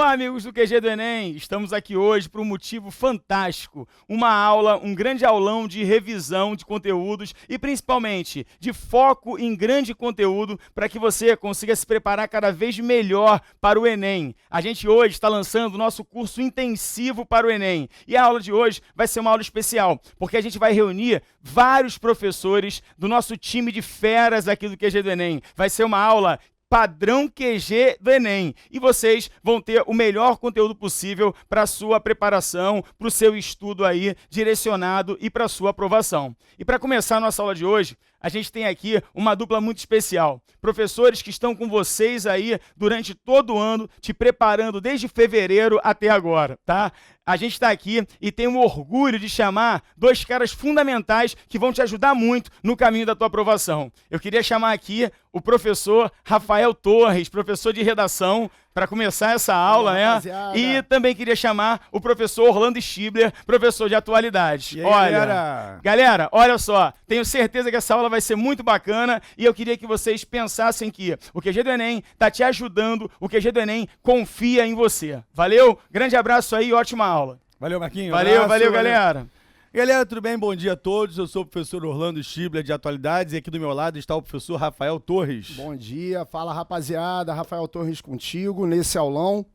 Olá, amigos do QG do Enem! Estamos aqui hoje por um motivo fantástico. Uma aula, um grande aulão de revisão de conteúdos e, principalmente, de foco em grande conteúdo para que você consiga se preparar cada vez melhor para o Enem. A gente hoje está lançando o nosso curso intensivo para o Enem. E a aula de hoje vai ser uma aula especial, porque a gente vai reunir vários professores do nosso time de feras aqui do QG do Enem. Vai ser uma aula padrão QG do Enem. E vocês vão ter o melhor conteúdo possível para a sua preparação, para o seu estudo aí direcionado e para a sua aprovação. E para começar a nossa aula de hoje, a gente tem aqui uma dupla muito especial. Professores que estão com vocês aí durante todo o ano, te preparando desde fevereiro até agora, tá? A gente está aqui e tem o orgulho de chamar dois caras fundamentais que vão te ajudar muito no caminho da tua aprovação. Eu queria chamar aqui o professor Rafael Torres, professor de redação, para começar essa aula, né? Rapaziada. E também queria chamar o professor Orlando Stibler, professor de atualidades. E aí, olha, galera, olha só, tenho certeza que essa aula vai ser muito bacana e eu queria que vocês pensassem que o QG do Enem está te ajudando, o QG do Enem confia em você. Valeu? Grande abraço aí, ótima aula. Valeu, Marquinhos. Valeu, galera. Galera, tudo bem? Bom dia a todos. Eu sou o professor Orlando Stibler de atualidades e aqui do meu lado está o professor Rafael Torres. Bom dia, fala rapaziada, Rafael Torres contigo nesse aulão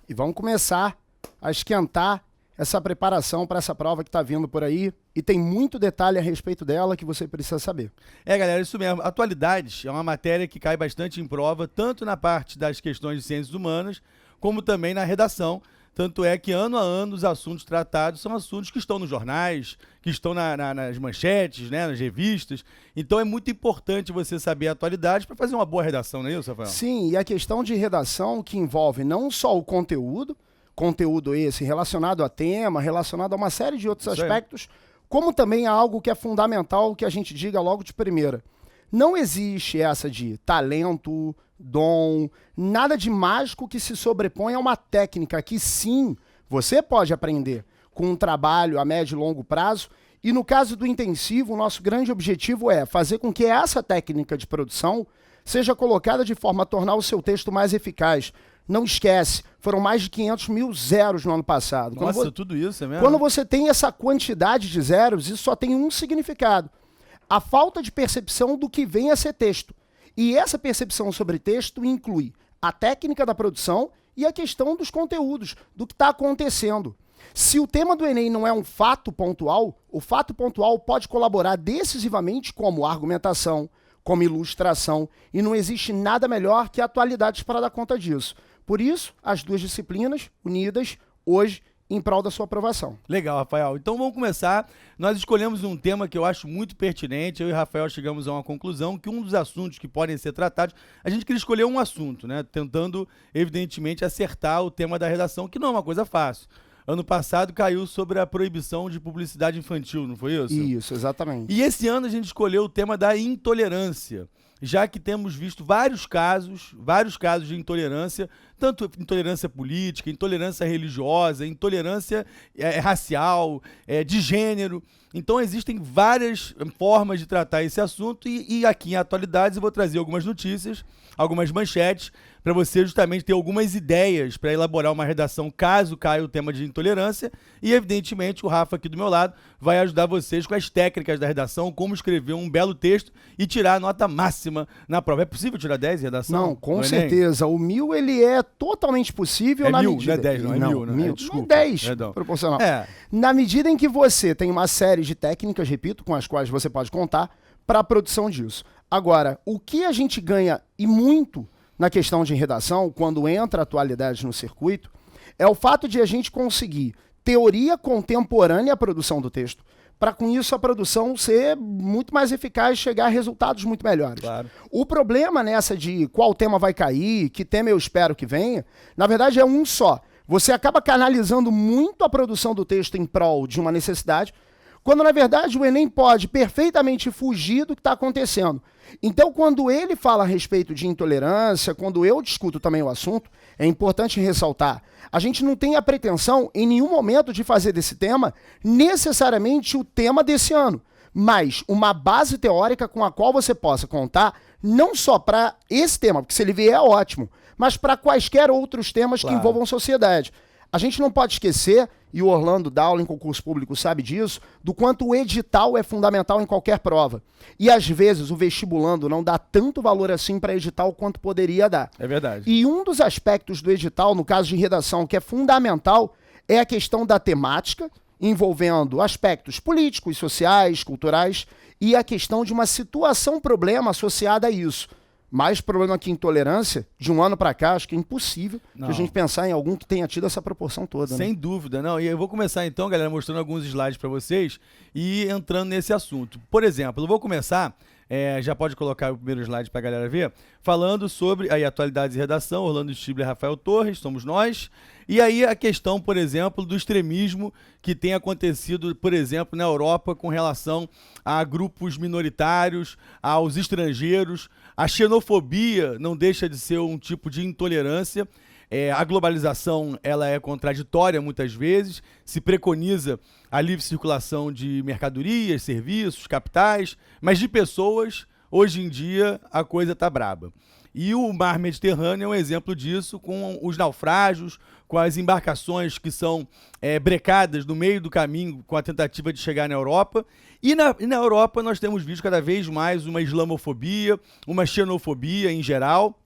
e vamos começar a esquentar essa preparação para essa prova que está vindo por aí e tem muito detalhe a respeito dela que você precisa saber. Galera, isso mesmo. Atualidades é uma matéria que cai bastante em prova, tanto na parte das questões de ciências humanas, como também na redação. Tanto é que, ano a ano, os assuntos tratados são assuntos que estão nos jornais, que estão nas manchetes, né, nas revistas. Então, é muito importante você saber a atualidade para fazer uma boa redação, não é isso, Rafael? Sim, e a questão de redação que envolve não só o conteúdo esse relacionado a tema, relacionado a uma série de outros aspectos, como também a algo que é fundamental que a gente diga logo de primeira. Não existe essa de talento, dom, nada de mágico que se sobrepõe a uma técnica que sim, você pode aprender com um trabalho a médio e longo prazo. E no caso do intensivo, o nosso grande objetivo é fazer com que essa técnica de produção seja colocada de forma a tornar o seu texto mais eficaz. Não esquece, foram mais de 500 mil zeros no ano passado. Nossa, tudo isso é mesmo? Quando você tem essa quantidade de zeros, isso só tem um significado. A falta de percepção do que vem a ser texto. E essa percepção sobre texto inclui a técnica da produção e a questão dos conteúdos, do que está acontecendo. Se o tema do Enem não é um fato pontual, o fato pontual pode colaborar decisivamente como argumentação, como ilustração, e não existe nada melhor que atualidades para dar conta disso. Por isso, as duas disciplinas unidas hoje em prol da sua aprovação. Legal, Rafael. Então vamos começar. Nós escolhemos um tema que eu acho muito pertinente. Eu e Rafael chegamos a uma conclusão que um dos assuntos que podem ser tratados, a gente queria escolher um assunto, né? Tentando, evidentemente, acertar o tema da redação, que não é uma coisa fácil. Ano passado caiu sobre a proibição de publicidade infantil, não foi isso? Isso, exatamente. E esse ano a gente escolheu o tema da intolerância, já que temos visto vários casos de intolerância, tanto intolerância política, intolerância religiosa, intolerância racial, de gênero. Então existem várias formas de tratar esse assunto e aqui em Atualidades eu vou trazer algumas notícias, algumas manchetes, para você justamente ter algumas ideias para elaborar uma redação caso caia o tema de intolerância e, evidentemente, o Rafa aqui do meu lado vai ajudar vocês com as técnicas da redação, como escrever um belo texto e tirar a nota máxima na prova. É possível tirar 10 em redação? Não, com certeza. O 1000, ele é totalmente possível na medida... Não é 10, não é 1000, né? Desculpa. Não é 10, proporcional. Na medida em que você tem uma série de técnicas, repito, com as quais você pode contar para a produção disso. Agora, o que a gente ganha e muito na questão de redação, quando entra atualidades no circuito, é o fato de a gente conseguir teoria contemporânea à produção do texto, para com isso a produção ser muito mais eficaz e chegar a resultados muito melhores. Claro. O problema nessa de qual tema vai cair, que tema eu espero que venha, na verdade é um só. Você acaba canalizando muito a produção do texto em prol de uma necessidade, quando na verdade o Enem pode perfeitamente fugir do que está acontecendo. Então, quando ele fala a respeito de intolerância, quando eu discuto também o assunto, é importante ressaltar, a gente não tem a pretensão em nenhum momento de fazer desse tema necessariamente o tema desse ano, mas uma base teórica com a qual você possa contar não só para esse tema, porque se ele vier é ótimo, mas para quaisquer outros temas que envolvam sociedade. A gente não pode esquecer, e o Orlando dá aula em concurso público sabe disso, do quanto o edital é fundamental em qualquer prova. E às vezes o vestibulando não dá tanto valor assim para edital quanto poderia dar. É verdade. E um dos aspectos do edital, no caso de redação, que é fundamental, é a questão da temática, envolvendo aspectos políticos, sociais, culturais, e a questão de uma situação-problema associada a isso. Mais problema que intolerância, de um ano para cá, acho que é impossível que a gente pensar em algum que tenha tido essa proporção toda. Sem dúvida, não. E eu vou começar então, galera, mostrando alguns slides para vocês e entrando nesse assunto. Por exemplo, eu vou começar, já pode colocar o primeiro slide para a galera ver, falando sobre aí, atualidades e redação, Orlando Stibler e Rafael Torres, somos nós. E aí a questão, por exemplo, do extremismo que tem acontecido, por exemplo, na Europa com relação a grupos minoritários, aos estrangeiros. A xenofobia não deixa de ser um tipo de intolerância. A globalização ela é contraditória muitas vezes, se preconiza a livre circulação de mercadorias, serviços, capitais, mas de pessoas, hoje em dia, a coisa está braba. E o mar Mediterrâneo é um exemplo disso, com os naufrágios, com as embarcações que são brecadas no meio do caminho com a tentativa de chegar na Europa. E na Europa nós temos visto cada vez mais uma islamofobia, uma xenofobia em geral,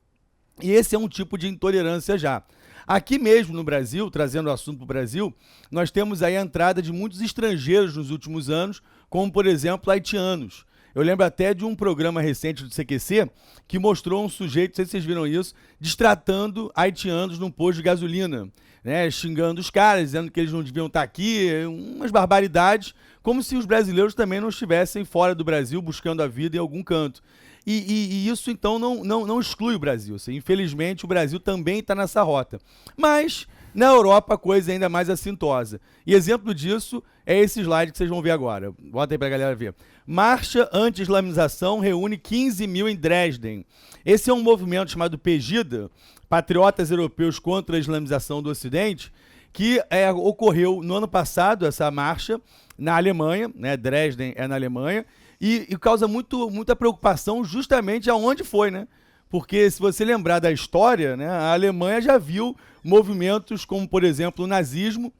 e esse é um tipo de intolerância já. Aqui mesmo no Brasil, trazendo o assunto para o Brasil, nós temos aí a entrada de muitos estrangeiros nos últimos anos, como por exemplo haitianos. Eu lembro até de um programa recente do CQC que mostrou um sujeito, não sei se vocês viram isso, destratando haitianos num posto de gasolina, né, xingando os caras, dizendo que eles não deviam estar aqui, umas barbaridades, como se os brasileiros também não estivessem fora do Brasil buscando a vida em algum canto. E isso, então, não exclui o Brasil. Assim, infelizmente, o Brasil também está nessa rota. Mas, na Europa, a coisa é ainda mais assintosa. E exemplo disso é esse slide que vocês vão ver agora. Bota aí para a galera ver. Marcha anti-islamização reúne 15 mil em Dresden. Esse é um movimento chamado Pegida, Patriotas Europeus contra a Islamização do Ocidente, que ocorreu no ano passado, essa marcha, na Alemanha, né? Dresden é na Alemanha, e causa muita preocupação justamente aonde foi, né? Porque se você lembrar da história, né, a Alemanha já viu movimentos como, por exemplo, o nazismo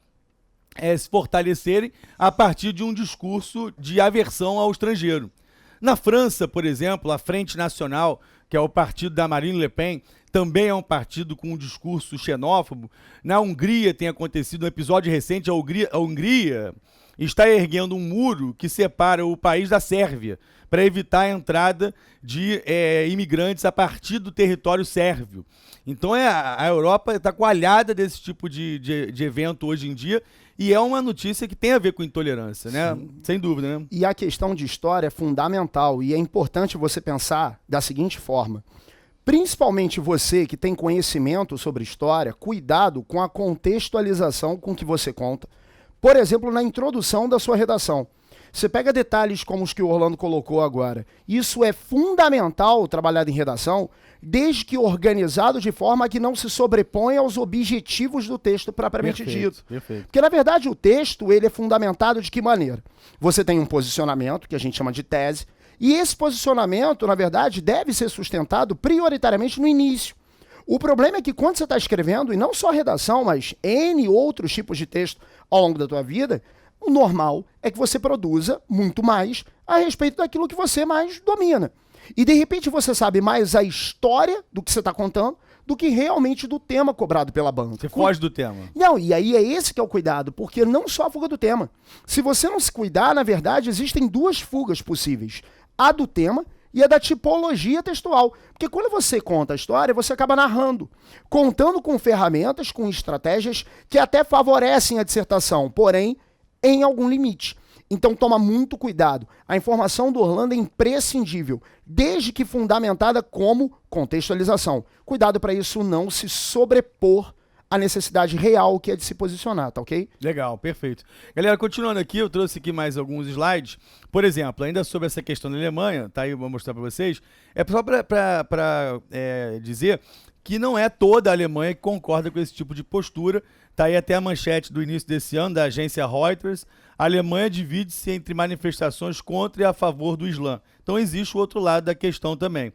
se fortalecerem a partir de um discurso de aversão ao estrangeiro. Na França, por exemplo, a Frente Nacional, que é o partido da Marine Le Pen, também é um partido com um discurso xenófobo. Na Hungria tem acontecido um episódio recente, a Hungria está erguendo um muro que separa o país da Sérvia para evitar a entrada de imigrantes a partir do território sérvio. Então a Europa está coalhada desse tipo de evento hoje em dia, e é uma notícia que tem a ver com intolerância, né? Sem dúvida, né? E a questão de história é fundamental, e é importante você pensar da seguinte forma. Principalmente você que tem conhecimento sobre história, cuidado com a contextualização com que você conta. Por exemplo, na introdução da sua redação. Você pega detalhes como os que o Orlando colocou agora. Isso é fundamental, trabalhado em redação, desde que organizado de forma que não se sobreponha aos objetivos do texto propriamente dito. Perfeito. Porque, na verdade, o texto ele é fundamentado de que maneira? Você tem um posicionamento, que a gente chama de tese, e esse posicionamento, na verdade, deve ser sustentado prioritariamente no início. O problema é que quando você está escrevendo, e não só redação, mas N outros tipos de texto ao longo da tua vida, o normal é que você produza muito mais a respeito daquilo que você mais domina. E, de repente, você sabe mais a história do que você está contando do que realmente do tema cobrado pela banca. Você foge do tema. Não, e aí é esse que é o cuidado, porque não só a fuga do tema. Se você não se cuidar, na verdade, existem duas fugas possíveis. A do tema e a da tipologia textual. Porque quando você conta a história, você acaba narrando, contando com ferramentas, com estratégias que até favorecem a dissertação, porém, em algum limite. Então toma muito cuidado. A informação do Orlando é imprescindível, desde que fundamentada como contextualização. Cuidado para isso não se sobrepor à necessidade real que é de se posicionar, tá ok? Legal, perfeito. Galera, continuando aqui, eu trouxe aqui mais alguns slides. Por exemplo, ainda sobre essa questão da Alemanha, tá aí, eu vou mostrar para vocês. É só para dizer que não é toda a Alemanha que concorda com esse tipo de postura. Está aí até a manchete do início desse ano, da agência Reuters. A Alemanha divide-se entre manifestações contra e a favor do Islã. Então existe o outro lado da questão também.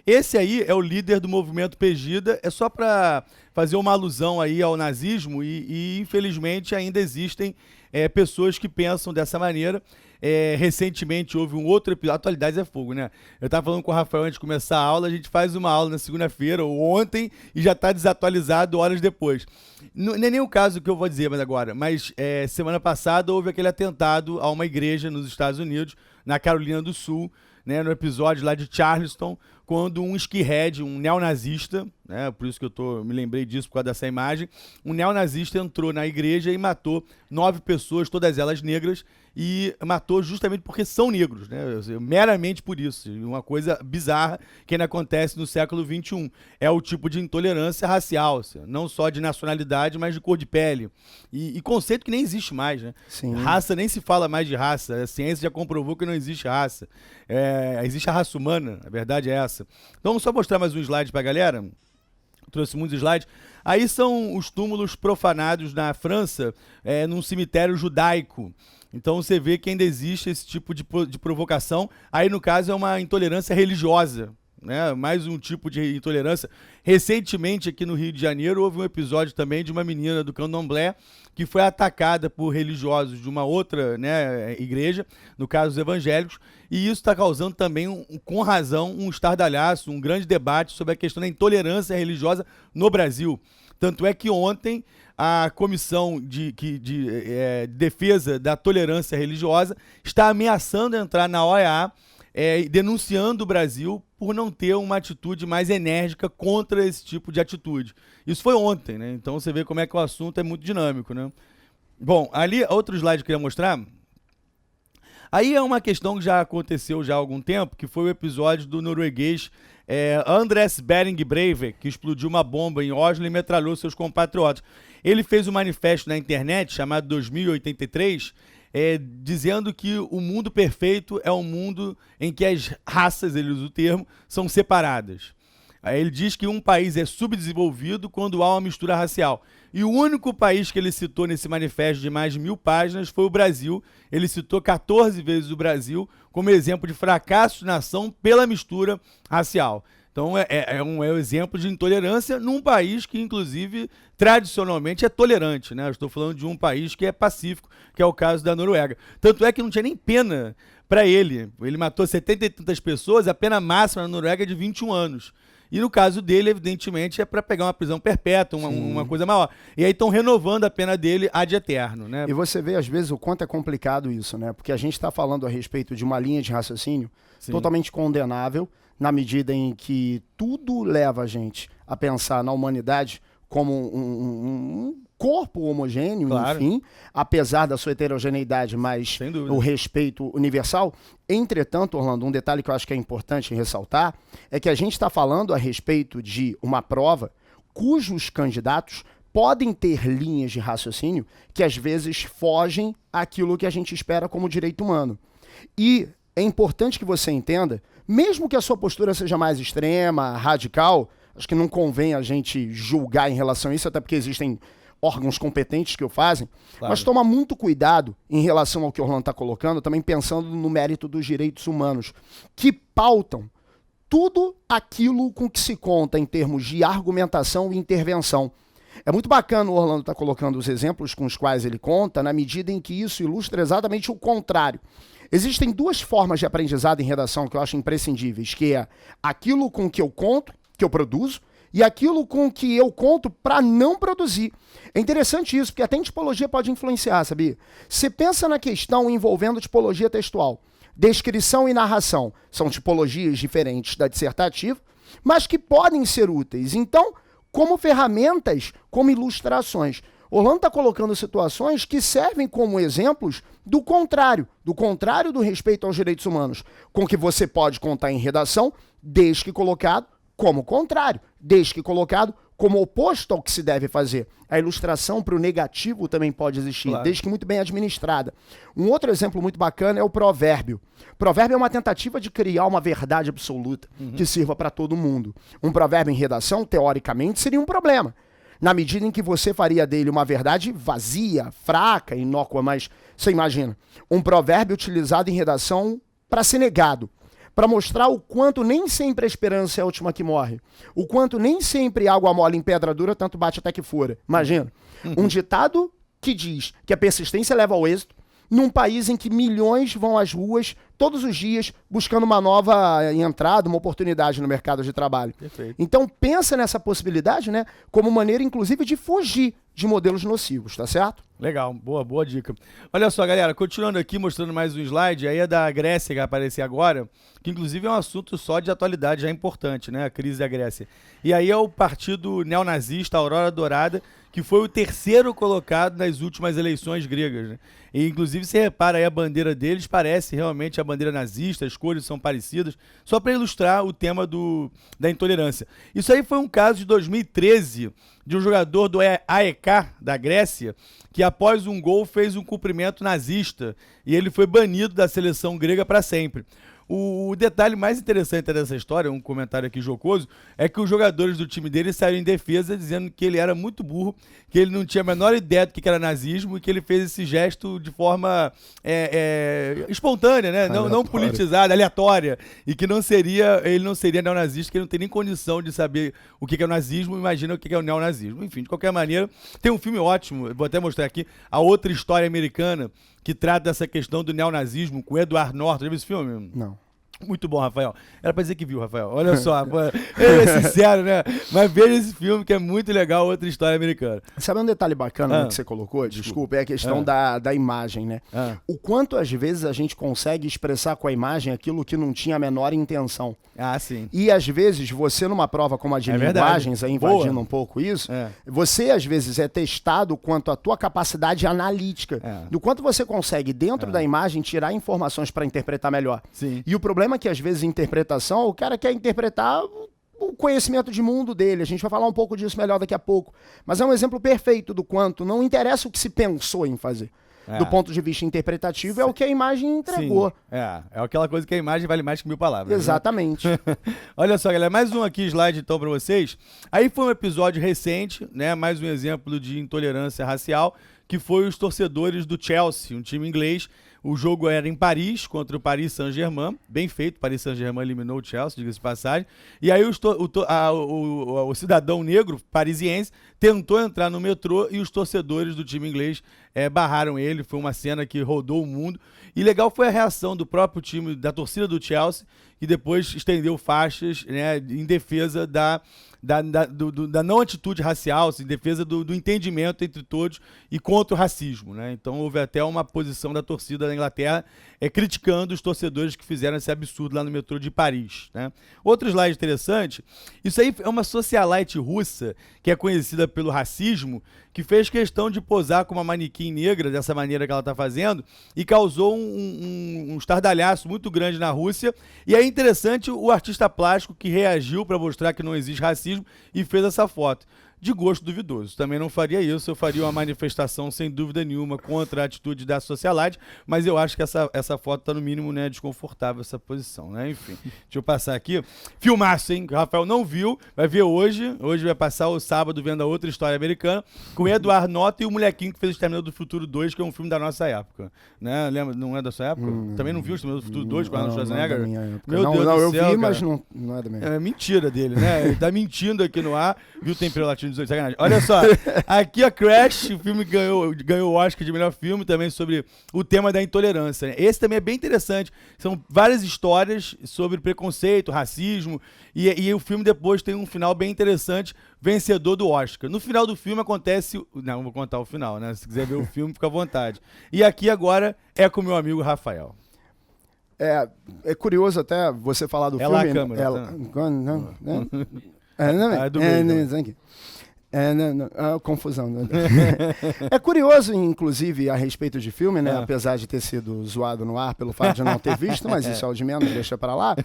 Esse aí é o líder do movimento Pegida, é só para fazer uma alusão aí ao nazismo e infelizmente ainda existem pessoas que pensam dessa maneira. Recentemente houve um outro episódio, atualidades é fogo, né? Eu tava falando com o Rafael antes de começar a aula, a gente faz uma aula na segunda-feira ou ontem e já tá desatualizado horas depois. Não é nem o caso que eu vou dizer mas semana passada houve aquele atentado a uma igreja nos Estados Unidos, na Carolina do Sul, né, no episódio lá de Charleston, quando um skinhead, um neonazista, né, por isso que me lembrei disso por causa dessa imagem, um neonazista entrou na igreja e matou 9 pessoas, todas elas negras, e matou justamente porque são negros, né, meramente por isso. Uma coisa bizarra que ainda acontece no século XXI. É o tipo de intolerância racial, não só de nacionalidade, mas de cor de pele. E conceito que nem existe mais, né? Sim. Raça, nem se fala mais de raça. A ciência já comprovou que não existe raça. Existe a raça humana, a verdade é essa. Então vamos só mostrar mais um slide pra galera. Trouxe muitos slides. Aí são os túmulos profanados na França, num cemitério judaico. Então você vê que ainda existe esse tipo de provocação. Aí, no caso, é uma intolerância religiosa, né? Mais um tipo de intolerância. Recentemente, aqui no Rio de Janeiro, houve um episódio também de uma menina do Candomblé que foi atacada por religiosos de uma outra, né, igreja, no caso os evangélicos, e isso está causando também, com razão, um estardalhaço, um grande debate sobre a questão da intolerância religiosa no Brasil. Tanto é que ontem a Comissão de Defesa da Tolerância Religiosa está ameaçando entrar na OEA, denunciando o Brasil por não ter uma atitude mais enérgica contra esse tipo de atitude. Isso foi ontem, né? Então você vê como é que o assunto é muito dinâmico, né? Bom, ali, outro slide que eu queria mostrar. Aí é uma questão que já aconteceu já há algum tempo, que foi o episódio do norueguês Anders Behring Breivik, que explodiu uma bomba em Oslo e metralhou seus compatriotas. Ele fez um manifesto na internet chamado 2083, dizendo que o mundo perfeito é um mundo em que as raças, ele usa o termo, são separadas. Aí ele diz que um país é subdesenvolvido quando há uma mistura racial. E o único país que ele citou nesse manifesto de mais de 1000 páginas foi o Brasil. Ele citou 14 vezes o Brasil como exemplo de fracasso de nação pela mistura racial. Então é um exemplo de intolerância num país que, inclusive, tradicionalmente é tolerante, né? Eu estou falando de um país que é pacífico, que é o caso da Noruega. Tanto é que não tinha nem pena para ele. Ele matou 70 e tantas pessoas, a pena máxima na Noruega é de 21 anos. E no caso dele, evidentemente, é para pegar uma prisão perpétua, uma coisa maior. E aí estão renovando a pena dele ad eterno, né? E você vê, às vezes, o quanto é complicado isso, né? Porque a gente está falando a respeito de uma linha de raciocínio totalmente condenável, na medida em que tudo leva a gente a pensar na humanidade como um corpo homogêneo, claro, enfim, apesar da sua heterogeneidade, mas o respeito universal. Entretanto, Orlando, um detalhe que eu acho que é importante ressaltar é que a gente está falando a respeito de uma prova cujos candidatos podem ter linhas de raciocínio que às vezes fogem àquilo que a gente espera como direito humano. E é importante que você entenda, mesmo que a sua postura seja mais extrema, radical, acho que não convém a gente julgar em relação a isso, até porque existem órgãos competentes que o fazem, claro, mas toma muito cuidado em relação ao que o Orlando está colocando, também pensando no mérito dos direitos humanos, que pautam tudo aquilo com que se conta em termos de argumentação e intervenção. É muito bacana o Orlando estar colocando os exemplos com os quais ele conta, na medida em que isso ilustra exatamente o contrário. Existem duas formas de aprendizado em redação que eu acho imprescindíveis, que é aquilo com que eu conto, que eu produzo, e aquilo com que eu conto para não produzir. É interessante isso, porque até em tipologia pode influenciar, sabia? Você pensa na questão envolvendo tipologia textual. Descrição e narração são tipologias diferentes da dissertativa, mas que podem ser úteis. Então, como ferramentas, como ilustrações. Orlando está colocando situações que servem como exemplos do contrário do respeito aos direitos humanos, com que você pode contar em redação, desde que colocado como contrário, desde que colocado como oposto ao que se deve fazer. A ilustração para o negativo também pode existir, claro, desde que muito bem administrada. Um outro exemplo muito bacana é o provérbio. Provérbio é uma tentativa de criar uma verdade absoluta que sirva para todo mundo. Um provérbio em redação, teoricamente, seria um problema, na medida em que você faria dele uma verdade vazia, fraca, inócua, mas você imagina, um provérbio utilizado em redação para ser negado, para mostrar o quanto nem sempre a esperança é a última que morre. O quanto nem sempre água mole em pedra dura, tanto bate até que fura. Imagina. Um ditado que diz que a persistência leva ao êxito, num país em que milhões vão às ruas todos os dias buscando uma nova entrada, uma oportunidade no mercado de trabalho. Perfeito. Então pensa nessa possibilidade, né, como maneira inclusive de fugir de modelos nocivos, tá certo? Legal, boa dica. Olha só, galera, continuando aqui, mostrando mais um slide, aí é da Grécia que vai aparecer agora, que inclusive é um assunto só de atualidade, já importante, né, a crise da Grécia. E aí é o partido neonazista Aurora Dourada, que foi o terceiro colocado nas últimas eleições gregas, né? E inclusive você repara aí a bandeira deles, parece realmente a bandeira nazista, as cores são parecidas, só para ilustrar o tema da intolerância. Isso aí foi um caso de 2013, de um jogador do AEK da Grécia, que após um gol fez um cumprimento nazista e ele foi banido da seleção grega para sempre. O detalhe mais interessante dessa história, um comentário aqui jocoso, é que os jogadores do time dele saíram em defesa dizendo que ele era muito burro, que ele não tinha a menor ideia do que era nazismo e que ele fez esse gesto de forma espontânea, né? Não politizada, aleatória, e que ele não seria neonazista, que ele não tem nem condição de saber o que é o nazismo, imagina o que é o neonazismo. Enfim, de qualquer maneira, tem um filme ótimo, vou até mostrar aqui, A Outra História Americana, que trata dessa questão do neonazismo, com o Edward Norton. Já viu esse filme? Não. Muito bom, Rafael. Era pra dizer que viu, Rafael. Olha só, ele é sincero, né? Mas veja esse filme que é muito legal, Outra História Americana. Sabe um detalhe bacana que você colocou? Desculpa, é a questão da imagem, né? O quanto às vezes a gente consegue expressar com a imagem aquilo que não tinha a menor intenção. Ah, sim. E às vezes você numa prova como a de linguagens, aí invadindo um pouco isso, você às vezes é testado quanto à tua capacidade analítica, do quanto você consegue dentro da imagem tirar informações para interpretar melhor. Sim. E o problema é que às vezes interpretação, o cara quer interpretar o conhecimento de mundo dele. A gente vai falar um pouco disso melhor daqui a pouco. Mas é um exemplo perfeito do quanto não interessa o que se pensou em fazer. Do ponto de vista interpretativo, é o que a imagem entregou. Sim. É aquela coisa que a imagem vale mais que 1000 palavras. Exatamente. Né? Olha só, galera, mais um aqui slide então para vocês. Aí foi um episódio recente, né? Mais um exemplo de intolerância racial, que foi os torcedores do Chelsea, um time inglês. O jogo era em Paris, contra o Paris Saint-Germain. Bem feito, Paris Saint-Germain eliminou o Chelsea, diga-se de passagem. E aí o cidadão negro parisiense tentou entrar no metrô e os torcedores do time inglês barraram ele. Foi uma cena que rodou o mundo. E legal foi a reação do próprio time, da torcida do Chelsea, que depois estendeu faixas, né, em defesa da não atitude racial, em defesa do entendimento entre todos e contra o racismo, né? Então houve até uma posição da torcida da Inglaterra criticando os torcedores que fizeram esse absurdo lá no metrô de Paris, né? Outro slide interessante, isso aí é uma socialite russa que é conhecida pelo racismo, que fez questão de posar com uma manequim negra dessa maneira que ela está fazendo e causou um estardalhaço muito grande na Rússia. E é interessante o artista plástico que reagiu para mostrar que não existe racismo e fez essa foto. De gosto duvidoso. Também não faria isso, eu faria uma manifestação sem dúvida nenhuma contra a atitude da socialite, mas eu acho que essa foto está no mínimo, né, desconfortável, essa posição, né? Enfim, deixa eu passar aqui. Filmaço, hein? O Rafael não viu, vai ver hoje vai passar o sábado vendo A Outra História Americana, com o Edward Norton e o molequinho que fez o Exterminador do Futuro 2, que é um filme da nossa época, né? Lembra? Não é da sua época? Também não viu o Exterminador do Futuro 2 com o Arnold Schwarzenegger? Não, Meu Deus do céu, eu vi, cara. mas não é da minha época. É mentira dele, né? Ele tá mentindo aqui no ar, viu o Tempero Latino 18, sacanagem. Olha só, aqui a Crash, o filme ganhou o Oscar de melhor filme também sobre o tema da intolerância, né? Esse também é bem interessante, são várias histórias sobre preconceito, racismo, e o filme depois tem um final bem interessante, vencedor do Oscar. No final do filme acontece... Não vou contar o final, né? Se quiser ver o filme, fica à vontade. E aqui agora é com o meu amigo Rafael. É curioso até você falar do filme. Lá a câmera. Confusão. É curioso, inclusive, a respeito de filme, né? Apesar de ter sido zoado no ar pelo fato de não ter visto, mas isso é o de menos, deixa pra lá.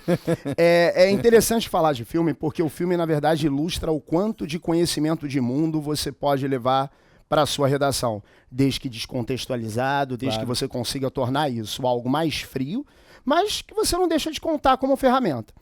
É interessante falar de filme, porque o filme, na verdade, ilustra o quanto de conhecimento de mundo você pode levar para a sua redação, desde que descontextualizado, desde que você consiga tornar isso algo mais frio, mas que você não deixa de contar como ferramenta.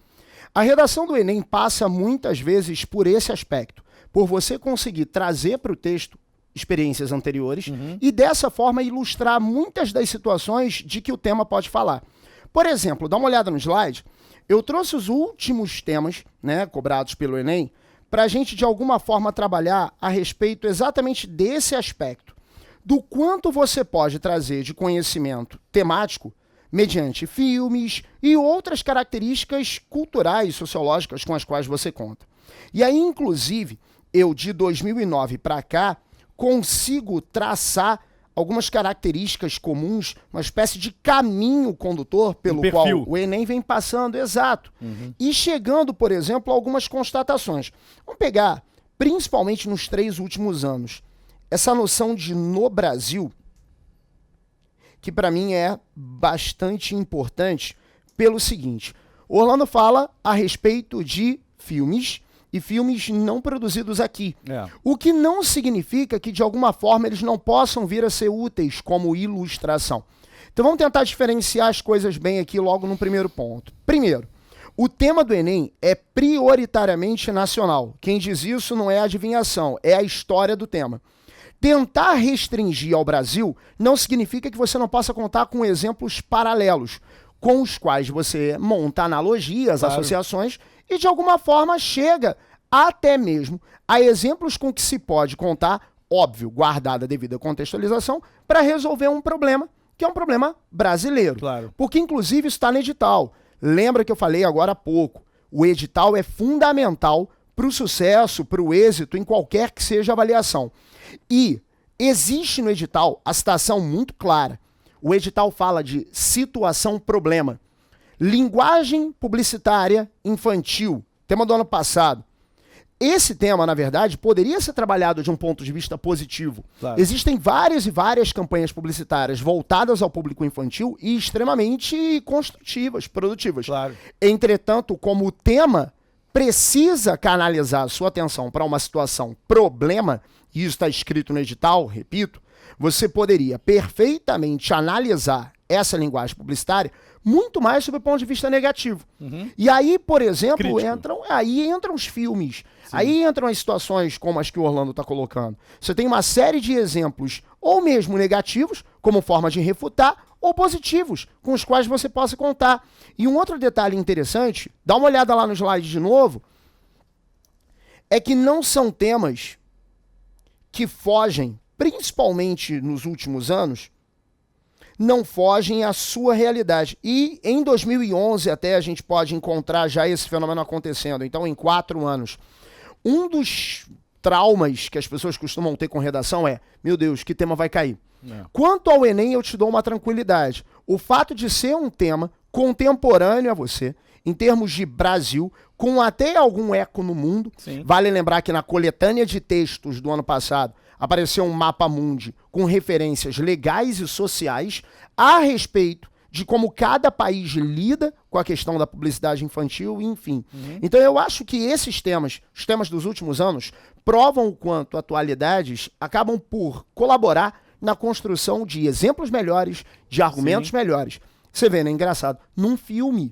A redação do Enem passa muitas vezes por esse aspecto, por você conseguir trazer para o texto experiências anteriores e dessa forma ilustrar muitas das situações de que o tema pode falar. Por exemplo, dá uma olhada no slide, Eu trouxe os últimos temas, né, cobrados pelo Enem, para a gente, de alguma forma, trabalhar a respeito exatamente desse aspecto, do quanto você pode trazer de conhecimento temático mediante filmes e outras características culturais, sociológicas com as quais você conta. E aí, inclusive, eu, de 2009 para cá, consigo traçar algumas características comuns, uma espécie de caminho condutor pelo qual o Enem vem passando, exato. E chegando, por exemplo, a algumas constatações. Vamos pegar, principalmente nos 3 últimos anos, essa noção de no Brasil, que para mim é bastante importante pelo seguinte. Orlando fala a respeito de filmes e filmes não produzidos aqui. O que não significa que, de alguma forma, eles não possam vir a ser úteis como ilustração. Então vamos tentar diferenciar as coisas bem aqui logo no primeiro ponto. Primeiro, o tema do Enem é prioritariamente nacional. Quem diz isso não é adivinhação, é a história do tema. Tentar restringir ao Brasil não significa que você não possa contar com exemplos paralelos, com os quais você monta analogias, associações, e de alguma forma chega até mesmo a exemplos com que se pode contar, óbvio, guardada a devida contextualização, para resolver um problema, que é um problema brasileiro. Porque, inclusive, isso está no edital. Lembra que eu falei agora há pouco, o edital é fundamental para o sucesso, para o êxito, em qualquer que seja a avaliação. E existe no edital a citação muito clara. O edital fala de situação-problema. Linguagem publicitária infantil, tema do ano passado. Esse tema, na verdade, poderia ser trabalhado de um ponto de vista positivo. Existem várias e várias campanhas publicitárias voltadas ao público infantil e extremamente construtivas, produtivas. Entretanto, como o tema precisa canalizar sua atenção para uma situação problema, e isso está escrito no edital, repito, você poderia perfeitamente analisar essa linguagem publicitária muito mais sob o ponto de vista negativo. E aí, por exemplo, entram os filmes. Aí entram as situações como as que o Orlando está colocando. Você tem uma série de exemplos, ou mesmo negativos, como forma de refutar, ou positivos, com os quais você possa contar. E um outro detalhe interessante, dá uma olhada lá no slide de novo, é que não são temas que fogem, principalmente nos últimos anos, não fogem à sua realidade. E em 2011 até a gente pode encontrar já esse fenômeno acontecendo. Então, em 4 anos, um dos traumas que as pessoas costumam ter com redação é, meu Deus, que tema vai cair? Quanto ao Enem, eu te dou uma tranquilidade. O fato de ser um tema contemporâneo a você, em termos de Brasil, com até algum eco no mundo, vale lembrar que na coletânea de textos do ano passado, apareceu um mapa mundi com referências legais e sociais a respeito de como cada país lida com a questão da publicidade infantil, enfim. Então eu acho que esses temas, os temas dos últimos anos, provam o quanto atualidades acabam por colaborar na construção de exemplos melhores, de argumentos melhores. Você vê, né? Engraçado. Num filme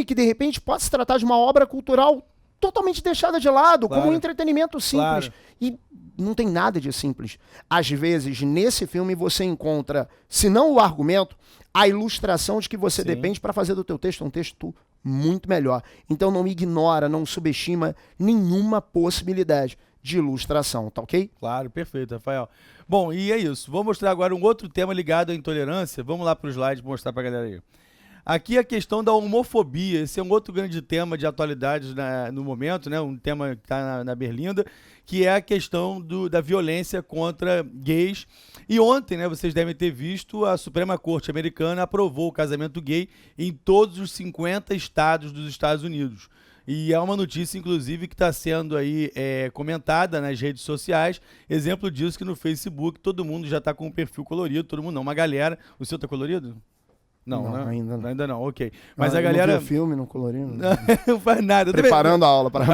que de repente pode se tratar de uma obra cultural totalmente deixada de lado, como um entretenimento simples. E não tem nada de simples. Às vezes, nesse filme, você encontra, se não o argumento, a ilustração de que você depende para fazer do teu texto um texto muito melhor. Então não ignora, não subestima nenhuma possibilidade de ilustração, tá ok? Claro, perfeito, Rafael. Bom, e é isso. Vou mostrar agora um outro tema ligado à intolerância. Vamos lá para o slide mostrar para a galera aí. Aqui a questão da homofobia, esse é um outro grande tema de atualidade no momento, né? Um tema que está na berlinda, que é a questão da violência contra gays. E ontem, né, vocês devem ter visto, a Suprema Corte Americana aprovou o casamento gay em todos os 50 estados dos Estados Unidos. E é uma notícia, inclusive, que está sendo aí comentada nas redes sociais. Exemplo disso que no Facebook todo mundo já está com um perfil colorido, todo mundo não, uma galera. O seu está colorido? Não, né? Ainda não, ok. Mas a galera... Não viu filme, não colorindo. Não faz nada. Preparando a aula para...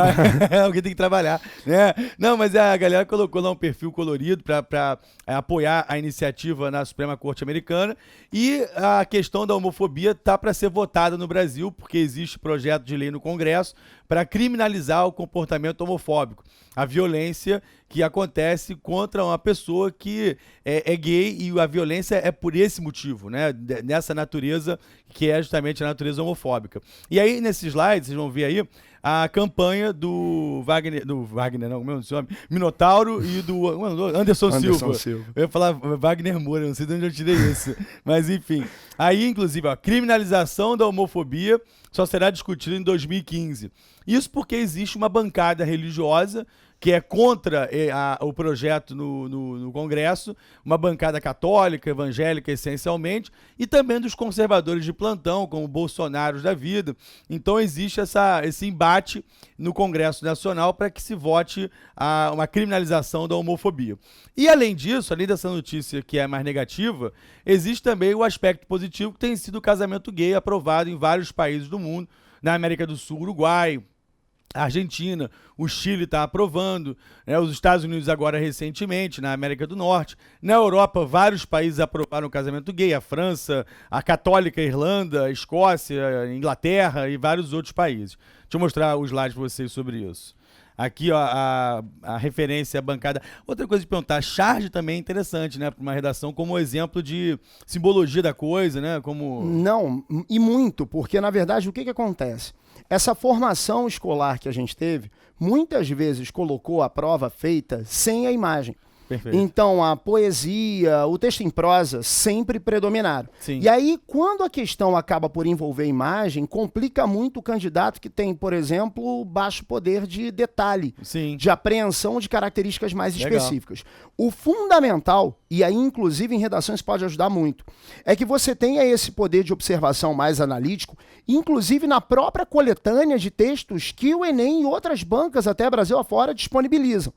Alguém tem que trabalhar, né? Não, mas a galera colocou lá um perfil colorido para apoiar a iniciativa na Suprema Corte Americana. E a questão da homofobia está para ser votada no Brasil, porque existe projeto de lei no Congresso para criminalizar o comportamento homofóbico, a violência que acontece contra uma pessoa que é gay, e a violência é por esse motivo, né? Nessa natureza que é justamente a natureza homofóbica. E aí, nesse slide, vocês vão ver aí a campanha do Wagner, não, como é o nome? Minotauro e do Anderson Silva. Eu ia falar Wagner Moura, não sei de onde eu tirei isso. Mas enfim. Aí, inclusive, a criminalização da homofobia só será discutida em 2015. Isso porque existe uma bancada religiosa que é contra o projeto no Congresso, uma bancada católica, evangélica, essencialmente, e também dos conservadores de plantão, como Bolsonaros da vida. Então existe esse embate no Congresso Nacional para que se vote uma criminalização da homofobia. E além disso, além dessa notícia que é mais negativa, existe também o aspecto positivo que tem sido o casamento gay aprovado em vários países do mundo, na América do Sul, Uruguai, a Argentina, o Chile está aprovando, né, os Estados Unidos agora recentemente, na América do Norte. Na Europa, vários países aprovaram o casamento gay, a França, a Católica, a Irlanda, a Escócia, a Inglaterra e vários outros países. Deixa eu mostrar os slides para vocês sobre isso. Aqui, ó, a referência à bancada. Outra coisa de perguntar, a charge também é interessante, né, para uma redação, como exemplo de simbologia da coisa, né, como... Não, e muito, porque, na verdade, o que acontece? Essa formação escolar que a gente teve, muitas vezes colocou a prova feita sem a imagem. Perfeito. Então, a poesia, o texto em prosa sempre predominaram. Sim. E aí, quando a questão acaba por envolver imagem, complica muito o candidato que tem, por exemplo, baixo poder de detalhe, Sim. de apreensão de características mais Legal. específicas. O fundamental, e aí inclusive em redações pode ajudar muito, é que você tenha esse poder de observação mais analítico, inclusive na própria coletânea de textos que o Enem e outras bancas até Brasil afora disponibilizam.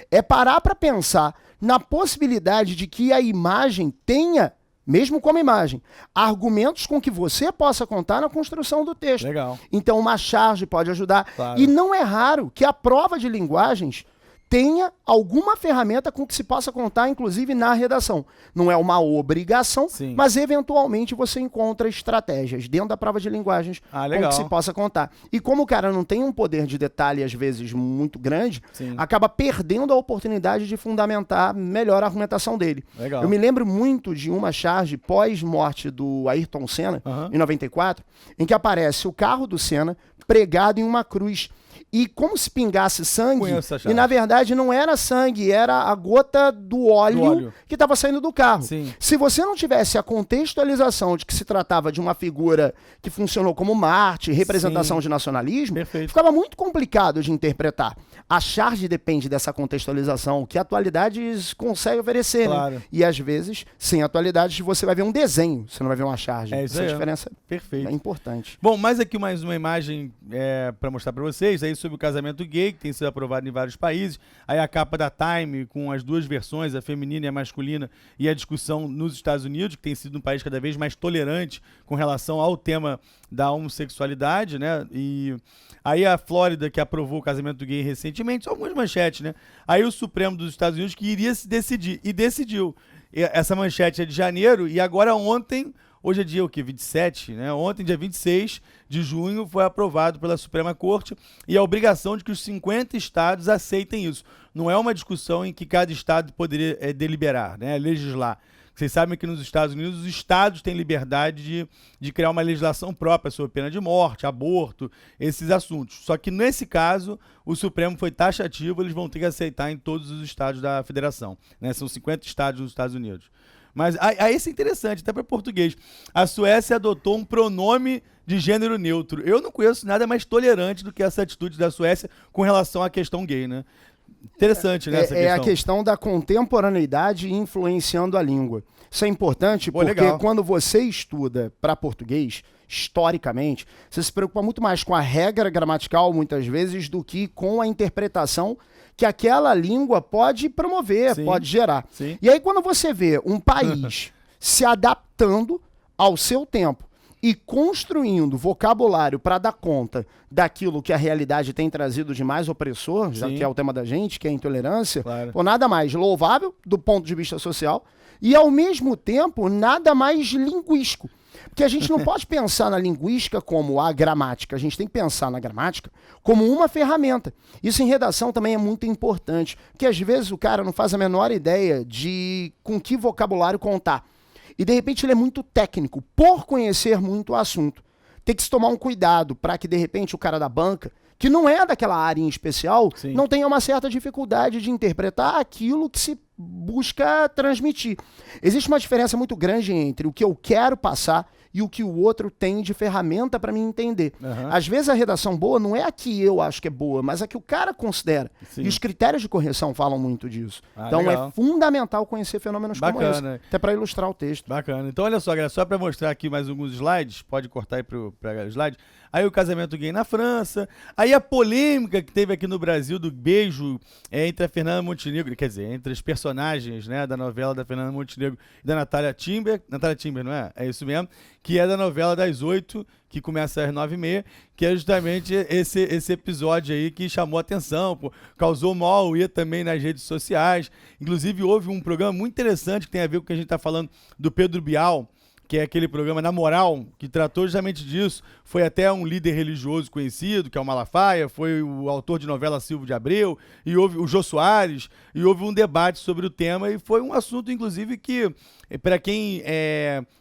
É parar para pensar na possibilidade de que a imagem tenha, mesmo como imagem, argumentos com que você possa contar na construção do texto. Legal. Então uma charge pode ajudar. Claro. E não é raro que a prova de linguagens tenha alguma ferramenta com que se possa contar, inclusive na redação. Não é uma obrigação, Sim. mas eventualmente você encontra estratégias dentro da prova de linguagens com legal. que se possa contar. E como o cara não tem um poder de detalhe, às vezes, muito grande, Sim. acaba perdendo a oportunidade de fundamentar melhor a argumentação dele. Legal. Eu me lembro muito de uma charge pós-morte do Ayrton Senna, em 94, em que aparece o carro do Senna pregado em uma cruz. E como se pingasse sangue, e na verdade não era sangue, era a gota do óleo que estava saindo do carro. Sim. Se você não tivesse a contextualização de que se tratava de uma figura que funcionou como Marte, representação Sim. de nacionalismo, Perfeito. ficava muito complicado de interpretar. A charge depende dessa contextualização que a atualidades consegue oferecer. Claro. Né? E às vezes, sem atualidades, você vai ver um desenho, você não vai ver uma charge. É isso Essa aí. diferença Perfeito. é importante. Bom, mais uma imagem para mostrar para vocês, aí sobre o casamento gay, que tem sido aprovado em vários países. Aí a capa da Time, com as duas versões, a feminina e a masculina, e a discussão nos Estados Unidos, que tem sido um país cada vez mais tolerante com relação ao tema da homossexualidade, né? E aí a Flórida, que aprovou o casamento gay recentemente, só algumas manchetes, né? Aí o Supremo dos Estados Unidos que iria se decidir, e decidiu. Essa manchete é de janeiro, e agora ontem... Hoje é dia o quê? 27, né? Ontem, dia 26 de junho, foi aprovado pela Suprema Corte e a obrigação de que os 50 estados aceitem isso. Não é uma discussão em que cada estado poderia deliberar, né? Legislar. Vocês sabem que nos Estados Unidos os estados têm liberdade de criar uma legislação própria sobre pena de morte, aborto, esses assuntos. Só que nesse caso, o Supremo foi taxativo, eles vão ter que aceitar em todos os estados da federação, né? São 50 estados nos Estados Unidos. Mas aí isso é interessante, até para português. A Suécia adotou um pronome de gênero neutro. Eu não conheço nada mais tolerante do que essa atitude da Suécia com relação à questão gay, né? Interessante, né, essa questão. É a questão da contemporaneidade influenciando a língua. Isso é importante porque legal. Quando você estuda para português, historicamente, você se preocupa muito mais com a regra gramatical, muitas vezes, do que com a interpretação que aquela língua pode promover, Sim. pode gerar. Sim. E aí, quando você vê um país se adaptando ao seu tempo e construindo vocabulário para dar conta daquilo que a realidade tem trazido de mais opressor, já Sim. que é o tema da gente, que é a intolerância, Claro. ou nada mais louvável do ponto de vista social e, ao mesmo tempo, nada mais linguístico. Porque a gente não pode pensar na linguística como a gramática, a gente tem que pensar na gramática como uma ferramenta. Isso em redação também é muito importante, porque às vezes o cara não faz a menor ideia de com que vocabulário contar. E de repente ele é muito técnico, por conhecer muito o assunto. Tem que se tomar um cuidado para que de repente o cara da banca, que não é daquela área em especial, Sim. não tenha uma certa dificuldade de interpretar aquilo que se busca transmitir. Existe uma diferença muito grande entre o que eu quero passar e o que o outro tem de ferramenta para me entender. Uhum. Às vezes a redação boa não é a que eu acho que é boa, mas a que o cara considera. Sim. E os critérios de correção falam muito disso. Então legal. é fundamental conhecer fenômenos como esse, até para ilustrar o texto. Bacana. Então olha só, galera, só para mostrar aqui mais alguns slides, pode cortar aí para o slide. Aí o casamento gay na França, aí a polêmica que teve aqui no Brasil do beijo entre a Fernanda Montenegro, quer dizer, entre as personagens, né, da novela da Fernanda Montenegro e da Natália Timber, não é? É isso mesmo, que é da novela das 8, que começa às 9h30, que é justamente esse episódio aí que chamou a atenção, pô, causou mal auê também nas redes sociais. Inclusive houve um programa muito interessante que tem a ver com o que a gente está falando do Pedro Bial, que é aquele programa Na Moral, que tratou justamente disso. Foi até um líder religioso conhecido, que é o Malafaia, foi o autor de novela Silvio de Abreu, e houve o Jô Soares, e houve um debate sobre o tema, e foi um assunto, inclusive, que, para quem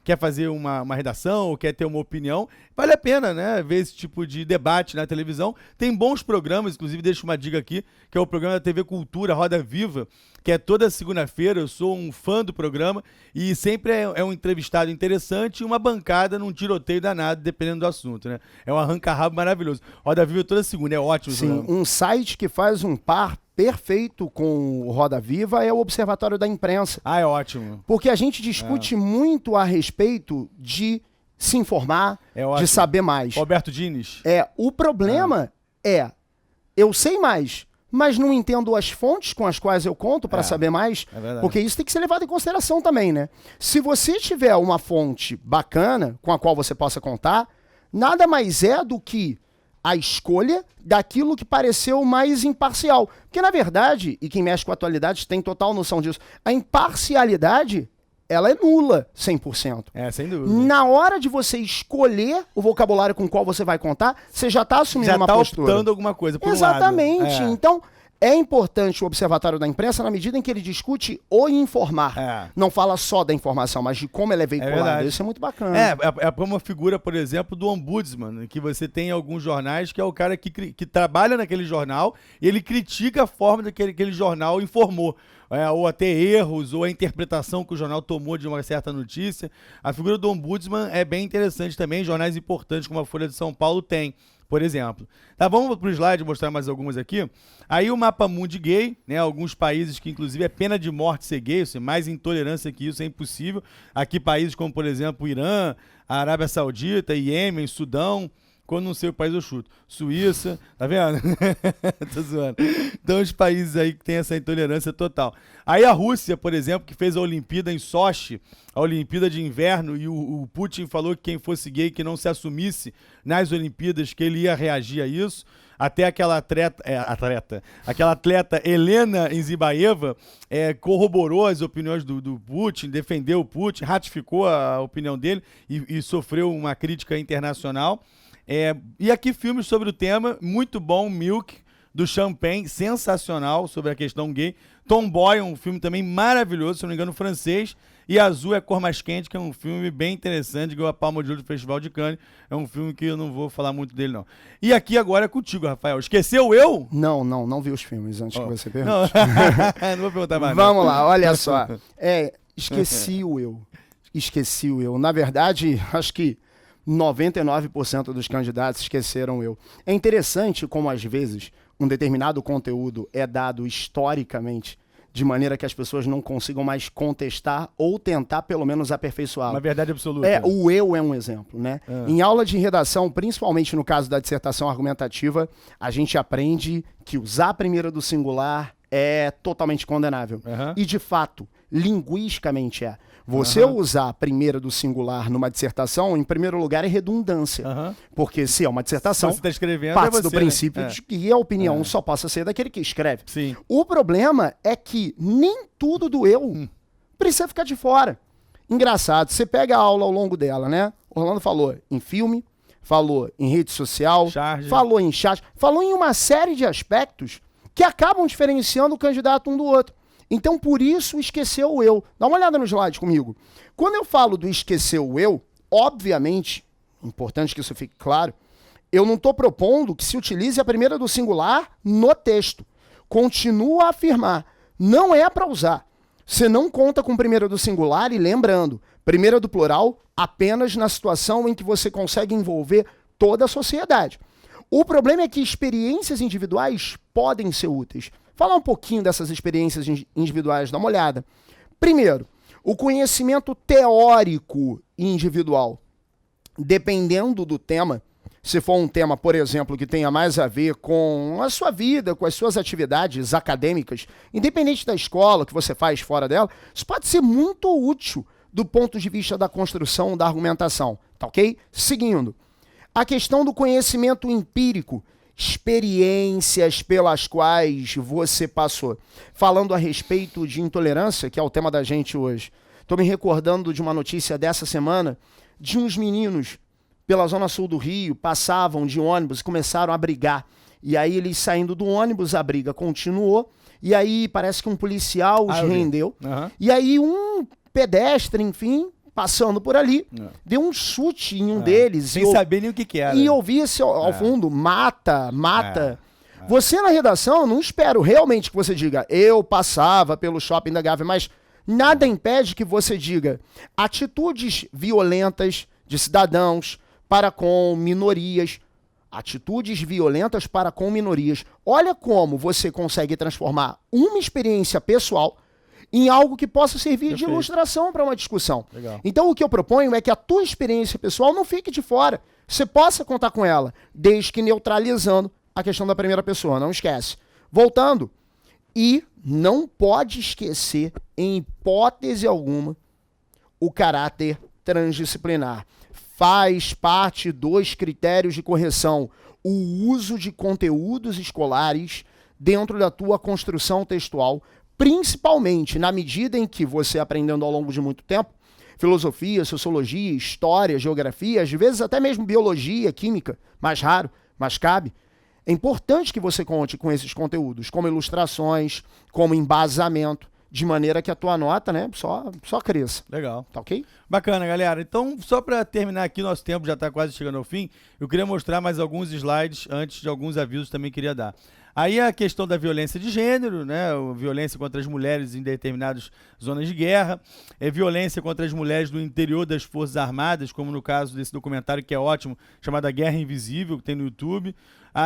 quer fazer uma redação ou quer ter uma opinião, vale a pena, né, ver esse tipo de debate na televisão. Tem bons programas, inclusive deixo uma dica aqui, que é o programa da TV Cultura, Roda Viva, que é toda segunda-feira. Eu sou um fã do programa e sempre é um entrevistado interessante e uma bancada num tiroteio danado, dependendo do assunto, né? É um arranca-rabo maravilhoso. Roda Viva toda segunda, é ótimo. Sim, um site que faz um par perfeito com o Roda Viva é o Observatório da Imprensa. Ah, é ótimo. Porque a gente discute muito a respeito de se informar, de saber mais. Roberto Diniz. O problema eu sei mais, mas não entendo as fontes com as quais eu conto para saber mais, porque isso tem que ser levado em consideração também, né? Se você tiver uma fonte bacana com a qual você possa contar, nada mais é do que a escolha daquilo que pareceu mais imparcial. Porque, na verdade, e quem mexe com a atualidade tem total noção disso, a imparcialidade, ela é nula 100%. Sem dúvida. Na hora de você escolher o vocabulário com o qual você vai contar, você já está assumindo uma postura. Já está optando alguma coisa por Exatamente. um lado. Então, é importante o Observatório da Imprensa na medida em que ele discute o informar. Não fala só da informação, mas de como ela é veiculada. Isso é muito bacana. É uma figura, por exemplo, do ombudsman, que você tem em alguns jornais, que é o cara que trabalha naquele jornal e ele critica a forma que aquele jornal informou. Ou até erros, ou a interpretação que o jornal tomou de uma certa notícia. A figura do ombudsman é bem interessante também. Jornais importantes como a Folha de São Paulo tem, por exemplo. Tá, vamos para o slide mostrar mais algumas aqui. Aí o Mapa Mundi Gay, né, alguns países que inclusive é pena de morte ser gay, mais intolerância que isso é impossível. Aqui países como, por exemplo, o Irã, a Arábia Saudita, Iêmen, Sudão. Quando não sei o país eu chuto. Suíça, tá vendo? Tô zoando. Então os países aí que tem essa intolerância total. Aí a Rússia, por exemplo, que fez a Olimpíada em Sochi, a Olimpíada de Inverno, e o Putin falou que quem fosse gay que não se assumisse nas Olimpíadas, que ele ia reagir a isso. Até aquela atleta Helena Enzibaeva corroborou as opiniões do Putin, defendeu o Putin, ratificou a opinião dele e sofreu uma crítica internacional. E aqui filmes sobre o tema, muito bom, Milk, do Champagne, sensacional, sobre a questão gay. Tomboy, um filme também maravilhoso, se não me engano, francês. E Azul é a Cor Mais Quente, que é um filme bem interessante, ganhou a Palma de Ouro do Festival de Cannes. É um filme que eu não vou falar muito dele, não. E aqui agora é contigo, Rafael. Esqueceu eu? Não vi os filmes antes que você pergunte. Não vou perguntar mais. Vamos lá, olha só. Esqueci o eu. Na verdade, acho que 99% dos candidatos esqueceram eu. É interessante como, às vezes, um determinado conteúdo é dado historicamente de maneira que as pessoas não consigam mais contestar ou tentar, pelo menos, aperfeiçoá-lo. Uma verdade absoluta. O eu é um exemplo, né? Em aula de redação, principalmente no caso da dissertação argumentativa, a gente aprende que usar a primeira do singular é totalmente condenável. E, de fato, linguisticamente é. Você usar a primeira do singular numa dissertação, em primeiro lugar, é redundância. Porque se é uma dissertação, você tá escrevendo, parte do princípio de que a opinião só possa ser daquele que escreve. Sim. O problema é que nem tudo do eu precisa ficar de fora. Engraçado, você pega a aula ao longo dela, né? Orlando falou em filme, falou em rede social, Charge. falou em chat, falou em uma série de aspectos que acabam diferenciando o candidato um do outro. Então, por isso, esqueceu o eu. Dá uma olhada no slide comigo. Quando eu falo do esquecer o eu, obviamente, importante que isso fique claro, eu não estou propondo que se utilize a primeira do singular no texto. Continuo a afirmar, não é para usar. Você não conta com primeira do singular e, lembrando, primeira do plural apenas na situação em que você consegue envolver toda a sociedade. O problema é que experiências individuais podem ser úteis. Falar um pouquinho dessas experiências individuais, dá uma olhada. Primeiro, o conhecimento teórico individual. Dependendo do tema, se for um tema, por exemplo, que tenha mais a ver com a sua vida, com as suas atividades acadêmicas, independente da escola que você faz fora dela, isso pode ser muito útil do ponto de vista da construção da argumentação, tá ok? Seguindo, a questão do conhecimento empírico, experiências pelas quais você passou. Falando a respeito de intolerância, que é o tema da gente hoje, estou me recordando de uma notícia dessa semana de uns meninos pela zona sul do Rio, passavam de ônibus e começaram a brigar. E aí eles saindo do ônibus, a briga continuou, e aí parece que um policial os rendeu. Uhum. E aí um pedestre, enfim, passando por ali, deu um chute em um deles. Sem saber nem o que era. E ouvia-se ao fundo, mata. Você na redação, eu não espero realmente que você diga, eu passava pelo shopping da Gávea, mas nada impede que você diga atitudes violentas de cidadãos para com minorias, atitudes violentas para com minorias. Olha como você consegue transformar uma experiência pessoal em algo que possa servir de ilustração para uma discussão. Legal. Então o que eu proponho é que a tua experiência pessoal não fique de fora. Você possa contar com ela, desde que neutralizando a questão da primeira pessoa. Não esquece. Voltando. E não pode esquecer, em hipótese alguma, o caráter transdisciplinar. Faz parte dos critérios de correção o uso de conteúdos escolares dentro da tua construção textual, principalmente na medida em que você, aprendendo ao longo de muito tempo, filosofia, sociologia, história, geografia, às vezes até mesmo biologia, química, mais raro, mas cabe, é importante que você conte com esses conteúdos, como ilustrações, como embasamento, de maneira que a tua nota, né, só cresça. Legal. Tá ok? Bacana, galera. Então, só para terminar aqui, nosso tempo já está quase chegando ao fim, eu queria mostrar mais alguns slides antes de alguns avisos também queria dar. Aí a questão da violência de gênero, né? Violência contra as mulheres em determinadas zonas de guerra, violência contra as mulheres do interior das Forças Armadas, como no caso desse documentário que é ótimo, chamado A Guerra Invisível, que tem no YouTube.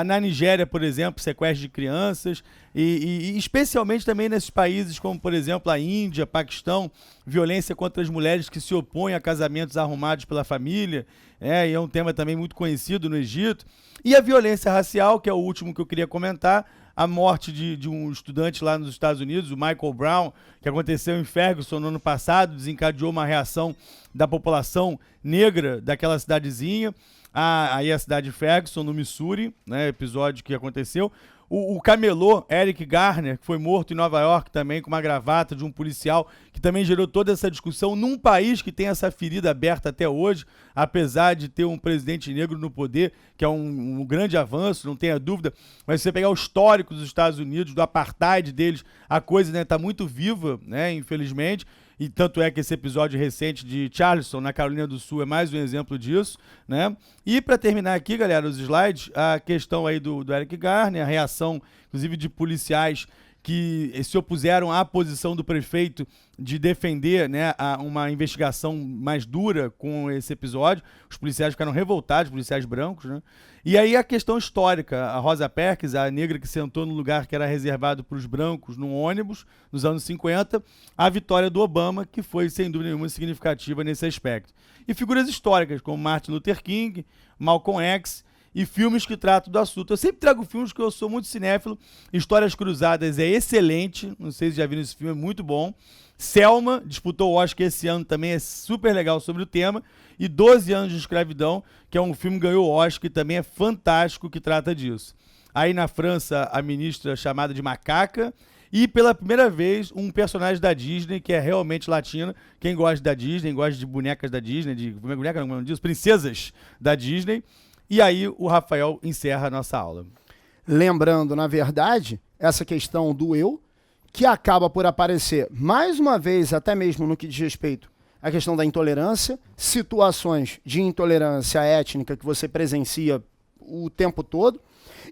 Na Nigéria, por exemplo, sequestro de crianças, e especialmente também nesses países como, por exemplo, a Índia, Paquistão, violência contra as mulheres que se opõem a casamentos arrumados pela família, e é um tema também muito conhecido no Egito. E a violência racial, que é o último que eu queria comentar, a morte de um estudante lá nos Estados Unidos, o Michael Brown, que aconteceu em Ferguson no ano passado, desencadeou uma reação da população negra daquela cidadezinha, aí a cidade de Ferguson, no Missouri, né, episódio que aconteceu. O camelô Eric Garner, que foi morto em Nova York também com uma gravata de um policial, que também gerou toda essa discussão num país que tem essa ferida aberta até hoje, apesar de ter um presidente negro no poder, que é um grande avanço, não tenha dúvida. Mas se você pegar o histórico dos Estados Unidos, do apartheid deles, a coisa, né, tá muito viva, né, infelizmente. E tanto é que esse episódio recente de Charleston, na Carolina do Sul, é mais um exemplo disso, né? E para terminar aqui, galera, os slides, a questão aí do Eric Garner, a reação, inclusive, de policiais que se opuseram à posição do prefeito de defender, né, uma investigação mais dura com esse episódio. Os policiais ficaram revoltados, policiais brancos, né? E aí a questão histórica, a Rosa Perkins, a negra que sentou no lugar que era reservado para os brancos num ônibus nos anos 50, a vitória do Obama, que foi sem dúvida nenhuma significativa nesse aspecto. E figuras históricas como Martin Luther King, Malcolm X, e filmes que tratam do assunto. Eu sempre trago filmes que eu sou muito cinéfilo. Histórias Cruzadas é excelente, não sei se já viram esse filme, é muito bom. Selma disputou o Oscar esse ano também, é super legal sobre o tema. E 12 Anos de Escravidão, que é um filme que ganhou o Oscar e também é fantástico, que trata disso. Aí na França, a ministra chamada de Macaca, E pela primeira vez, um personagem da Disney, que é realmente latino. Quem gosta da Disney, gosta de bonecas da Disney, de boneca, não diz, princesas da Disney. E aí o Rafael encerra a nossa aula. Lembrando, na verdade, essa questão do eu, que acaba por aparecer mais uma vez, até mesmo no que diz respeito à questão da intolerância, situações de intolerância étnica que você presencia o tempo todo.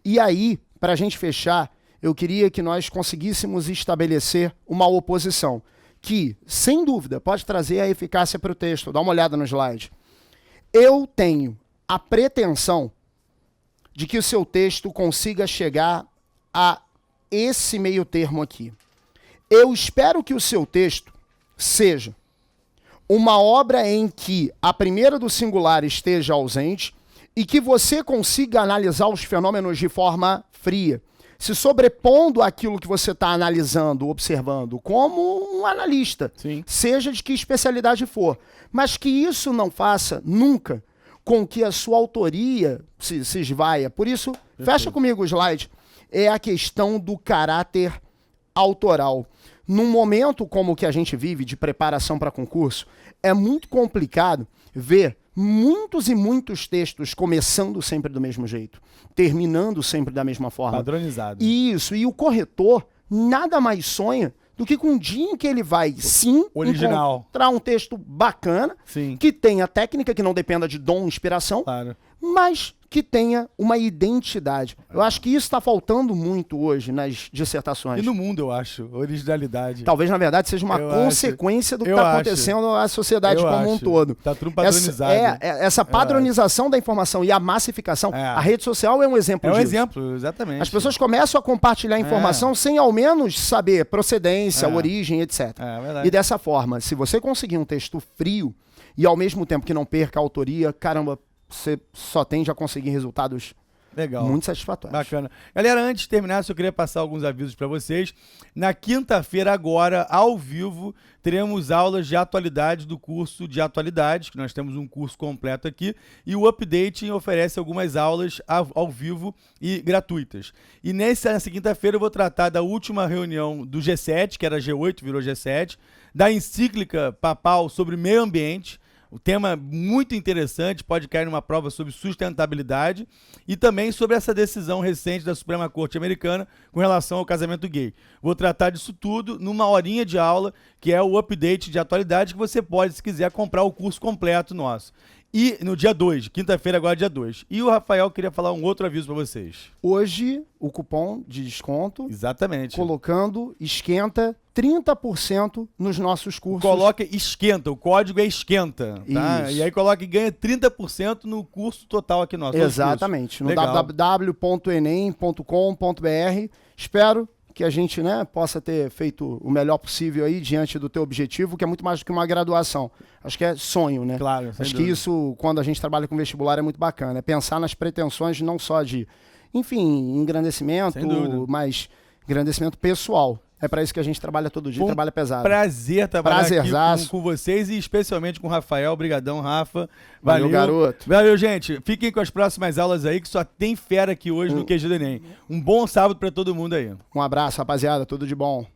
E aí, para a gente fechar, eu queria que nós conseguíssemos estabelecer uma oposição que, sem dúvida, pode trazer a eficácia para o texto. Dá uma olhada no slide. Eu tenho a pretensão de que o seu texto consiga chegar a esse meio termo aqui. Eu espero que o seu texto seja uma obra em que a primeira do singular esteja ausente e que você consiga analisar os fenômenos de forma fria, se sobrepondo àquilo que você está analisando, observando, como um analista, Sim. seja de que especialidade for. Mas que isso não faça nunca com que a sua autoria se esvaia. Por isso, fecha comigo o slide, é a questão do caráter autoral. Num momento como o que a gente vive de preparação para concurso, é muito complicado ver muitos e muitos textos começando sempre do mesmo jeito, terminando sempre da mesma forma. Padronizado. Isso, e o corretor nada mais sonha do que com um dia em que ele vai, sim, Original. encontrar um texto bacana, Sim. que tenha técnica, que não dependa de dom, inspiração, Claro. mas que tenha uma identidade. Eu acho que isso está faltando muito hoje nas dissertações. E no mundo, eu acho, originalidade. Talvez, na verdade, seja uma Eu consequência do que Eu está acho. acontecendo na sociedade Eu como um acho. todo. Tá tudo padronizado. Essa padronização da informação e a massificação. É. A rede social é um exemplo É um disso. exemplo, exatamente. As pessoas começam a compartilhar informação sem ao menos saber procedência, origem, etc. É verdade. E dessa forma, se você conseguir um texto frio e ao mesmo tempo que não perca a autoria, caramba, você só tende a conseguir resultados Legal. muito satisfatórios. Bacana. Galera, antes de terminar, só queria passar alguns avisos para vocês. Na quinta-feira, agora, ao vivo, teremos aulas de atualidade do curso de atualidades, que nós temos um curso completo aqui, e o Updating oferece algumas aulas ao vivo e gratuitas. E nessa quinta-feira eu vou tratar da última reunião do G7, que era G8, virou G7, da encíclica papal sobre meio ambiente. O tema muito interessante, pode cair numa prova sobre sustentabilidade e também sobre essa decisão recente da Suprema Corte Americana com relação ao casamento gay. Vou tratar disso tudo numa horinha de aula, que é o update de atualidade, que você pode, se quiser, comprar o curso completo nosso. E no dia 2, quinta-feira agora dia 2. E o Rafael queria falar um outro aviso para vocês. Hoje, o cupom de desconto, Exatamente. colocando esquenta 30% nos nossos cursos. Coloca esquenta, o código é esquenta, tá? Isso. E aí coloca e ganha 30% no curso total aqui nosso. Exatamente, no Legal. www.enem.com.br. Espero que a gente, né, possa ter feito o melhor possível aí diante do teu objetivo, que é muito mais do que uma graduação. Acho que é sonho, né? Claro, sem Acho que dúvida. isso, quando a gente trabalha com vestibular, é muito bacana. É pensar nas pretensões não só de, enfim, engrandecimento, Sem dúvida. mas engrandecimento pessoal. É para isso que a gente trabalha todo dia, Foi um trabalha pesado. Prazer trabalhar aqui Prazerzaço. com vocês e especialmente com o Rafael. Obrigadão, Rafa. Valeu, garoto. Valeu, gente. Fiquem com as próximas aulas aí, que só tem fera aqui hoje no QG do Enem. Um bom sábado para todo mundo aí. Um abraço, rapaziada. Tudo de bom.